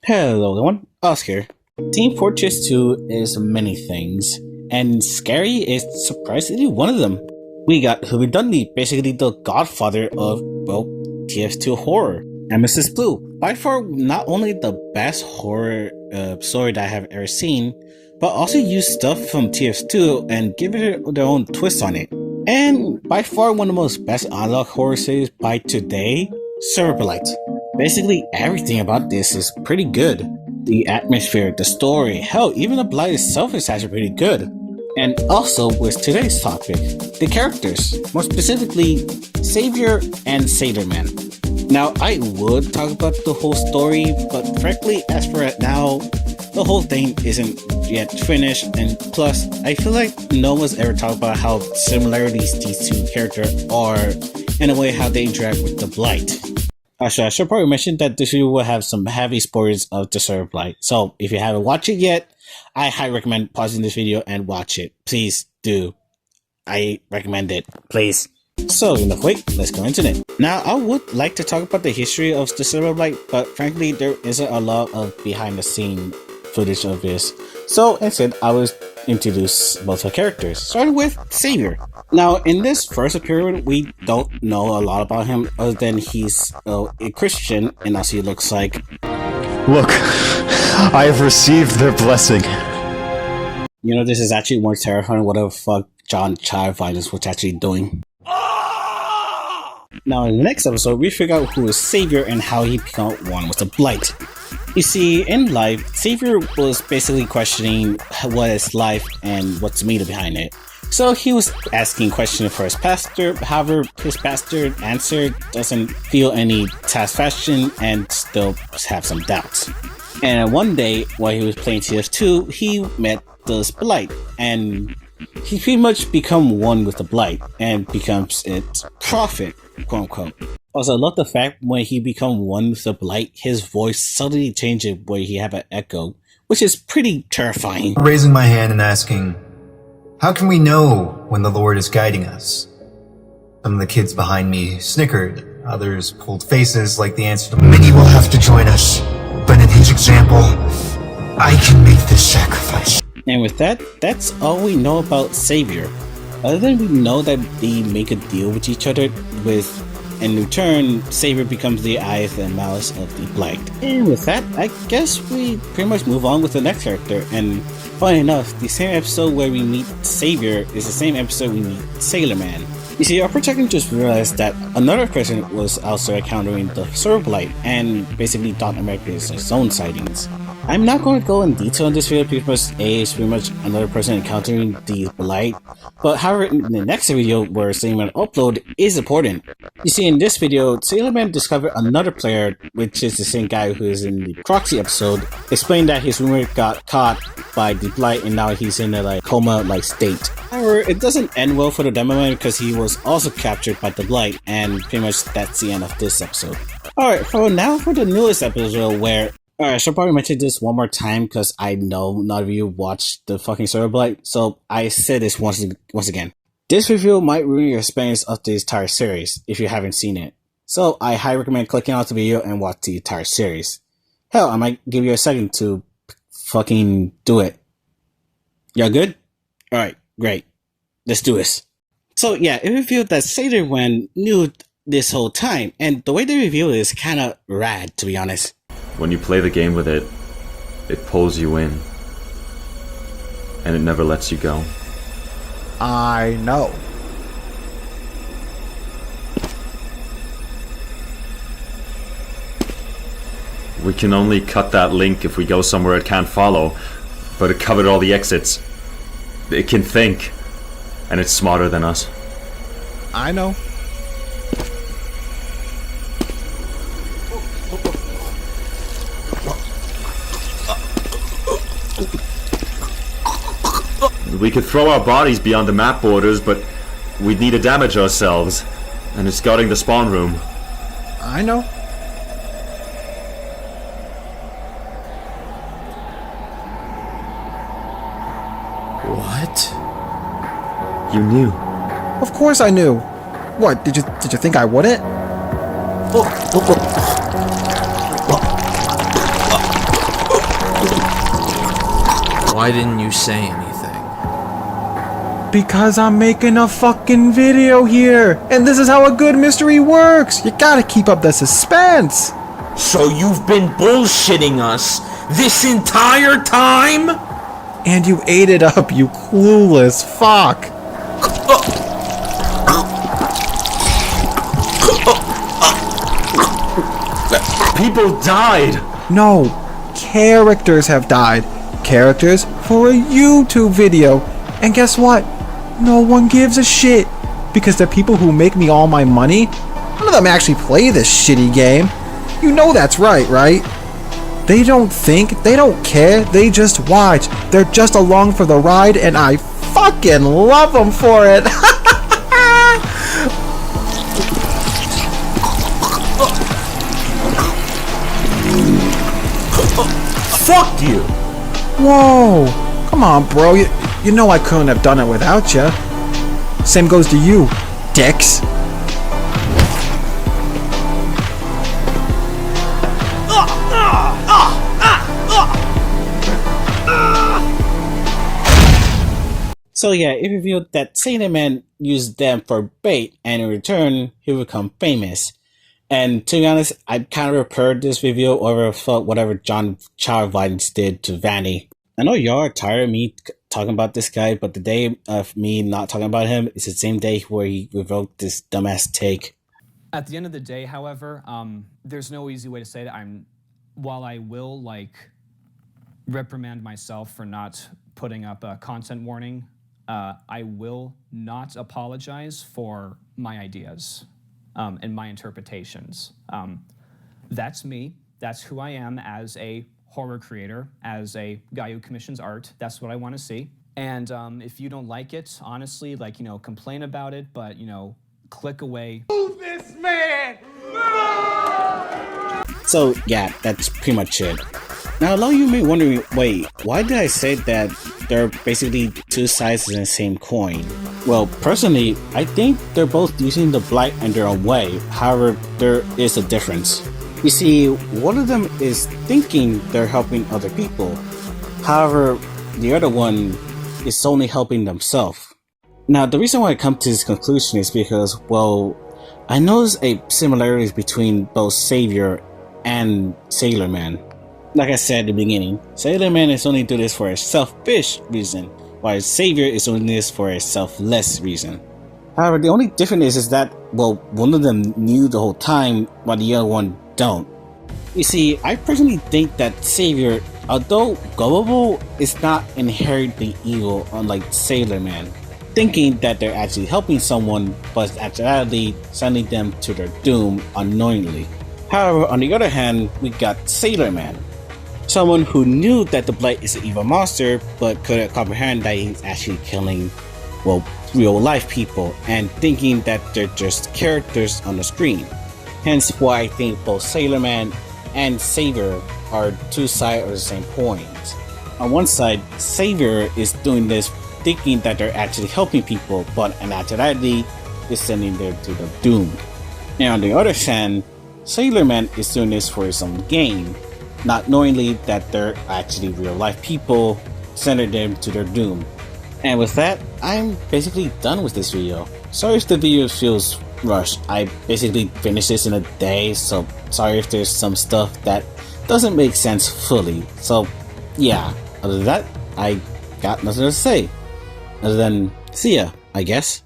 Hello everyone, Oscar. Team Fortress 2 is many things, and scary is surprisingly one of them. We got Who Dundee, basically the godfather of, well, TF2 horror. Nemesis Blue, by far not only the best horror story that I have ever seen, but also used stuff from TF2 and give it their own twist on it. And by far one of the most best analog horror series by today, SailorMan. Basically everything about this is pretty good. The atmosphere, the story, hell, even the blight itself is actually pretty good. And also with today's topic, the characters, more specifically Savior and SailorMan. Now I would talk about the whole story, but frankly as for right now, the whole thing isn't yet finished, and plus I feel like no one's ever talked about how similarities these two characters are in a way how they interact with the blight. Actually, I should probably mention that this video will have some heavy spoilers of the Server Blight. So if you haven't watched it yet, I highly recommend pausing this video and watch it. Please do. I recommend it. Please. So enough wait, let's go into it. Now I would like to talk about the history of the Server Blight, but frankly there isn't a lot of behind the scene footage of this. So instead I will introduce both the characters, starting with Savior. Now in this first appearance we don't know a lot about him other than he's a Christian and also he looks like, look, I have received their blessing. You know, this is actually more terrifying than whatever fuck John Childvines was actually doing. Now in the next episode we figure out who is Savior and how he became one with the blight. You see, in life, Savior was basically questioning what is life and what's the meaning behind it. So he was asking questions for his pastor, however, his pastor answer doesn't feel any satisfaction and still have some doubts. And one day, while he was playing TF2, he met this blight, and he pretty much become one with the blight and becomes its prophet, quote unquote. Also, I love the fact when he become one with the blight, his voice suddenly changes where he have an echo, which is pretty terrifying. Raising my hand and asking, how can we know when the Lord is guiding us? Some of the kids behind me snickered, others pulled faces like the answer to many will have to join us, but in his example, I can make this sacrifice. And with that, that's all we know about Savior. Other than we know that they make a deal with each other with, in return, Savior becomes the eyes and mouths of the blight. And with that, I guess we pretty much move on with the next character. And funny enough, the same episode where we meet Savior is the same episode we meet SailorMan. You see, our protagonist just realized that another person was also encountering the Server Blight and basically thought America is its own sightings. I'm not going to go in detail in this video because A is pretty much another person encountering the blight, but however in the next video where SailorMan upload is important. You see, in this video, SailorMan discovered another player, which is the same guy who is in the Proxy episode, explained that his roommate got caught by the blight and now he's in a coma-like state. However, it doesn't end well for the demo man because he was also captured by the blight, and pretty much that's the end of this episode. Alright, for now for the newest episode where I should probably mention this one more time because I know none of you watched the fucking Server Blight, so I say this once again. This review might ruin your experience of the entire series if you haven't seen it, so I highly recommend clicking out the video and watch the entire series. Hell, I might give you a second to fucking do it. Y'all good? Alright, great. Let's do this. So yeah, it revealed that SailorMan knew this whole time, and the way they reveal it is kinda rad, to be honest. When you play the game with it, it pulls you in. And it never lets you go. I know. We can only cut that link if we go somewhere it can't follow, but it covered all the exits. It can think, and it's smarter than us. I know. We could throw our bodies beyond the map borders, but we'd need to damage ourselves, and it's guarding the spawn room. I know. What? You knew. Of course I knew. What, did you think I wouldn't? Why didn't you say anything? Because I'm making a fucking video here, and this is how a good mystery works. You gotta keep up the suspense. So you've been bullshitting us this entire time? And you ate it up, you clueless fuck. People died! No, characters have died. Characters for a YouTube video. And guess what? No one gives a shit. Because the people who make me all my money, none of them actually play this shitty game. You know that's right, right? They don't think, they don't care, they just watch. They're just along for the ride, and I fucking love them for it. Fuck you! Whoa, come on, bro. You know I couldn't have done it without you. Same goes to you, dicks. So yeah, it revealed that SailorMan used them for bait, and in return, he would become famous. And to be honest, I kind of prepared this video over whatever John Child Violence did to Vanny. I know y'all are tired of me talking about this guy, but the day of me not talking about him is the same day where he revoked this dumbass take. At the end of the day, however, there's no easy way to say that. While I will reprimand myself for not putting up a content warning, I will not apologize for my ideas and my interpretations. That's me. That's who I am as a horror creator, as a guy who commissions art. That's what I want to see. And if you don't like it, honestly, complain about it, but, click away. Move this man! So yeah, that's pretty much it. Now a lot of you may be wondering, wait, why did I say that they're basically two sides of the same coin? Well, personally, I think they're both using the blight in their own way. However, there is a difference. You see, one of them is thinking they're helping other people. However, the other one is only helping themselves. Now, the reason why I come to this conclusion is because, well, I noticed a similarities between both Savior and SailorMan. Like I said at the beginning, SailorMan is only doing this for a selfish reason, while Savior is doing this for a selfless reason. However, the only difference is that, well, one of them knew the whole time, while the other one don't. You see, I personally think that Savior, although gullible, is not inherently evil, unlike SailorMan, thinking that they're actually helping someone, but actually sending them to their doom unknowingly. However, on the other hand, we got SailorMan, someone who knew that the Blight is an evil monster, but couldn't comprehend that he's actually killing, well, real life people, and thinking that they're just characters on the screen. Hence why I think both SailorMan and Savior are two sides of the same coin. On one side, Savior is doing this thinking that they're actually helping people, but in actuality is sending them to the doom. And on the other hand, SailorMan is doing this for his own gain, not knowingly that they're actually real life people, sending them to their doom. And with that, I'm basically done with this video. Sorry if the video feels rushed. I basically finished this in a day, so sorry if there's some stuff that doesn't make sense fully. So yeah, other than that, I got nothing to say. Other than see ya, I guess.